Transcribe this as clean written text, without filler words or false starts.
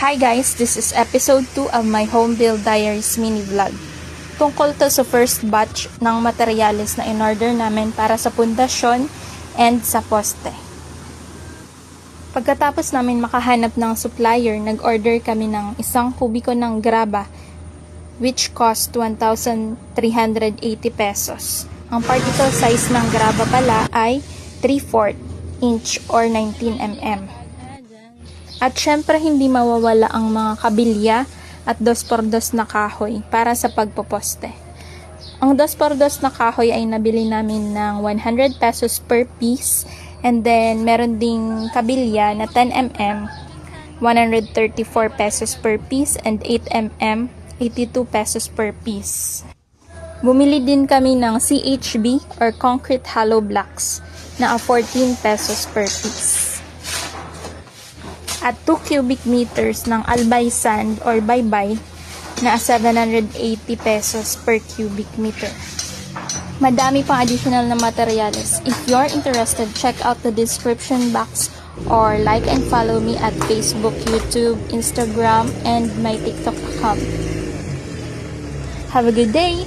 Hi guys, this is episode 2 of my Home Build Diaries mini vlog. Tungkol to sa first batch ng materyales na in-order namin para sa pundasyon and sa poste. Pagkatapos namin makahanap ng supplier, nag-order kami ng 1 kubiko ng graba which cost 1,380 pesos. Ang particle size ng graba pala ay 3/4 inch or 19 mm. At syempre hindi mawawala ang mga kabilya at 2x2 na kahoy para sa pagpoposte. Ang 2x2 na kahoy ay nabili namin ng 100 pesos per piece, and then meron ding kabilya na 10 mm, 134 pesos per piece, and 8 mm, 82 pesos per piece. Bumili din kami ng CHB or concrete hollow blocks na 14 pesos per piece. At 2 cubic meters ng albay sand or baybay na 780 pesos per cubic meter. Madami pang additional na materials. If you're interested, check out the description box or like and follow me at Facebook, YouTube, Instagram, and my TikTok account. Have a good day!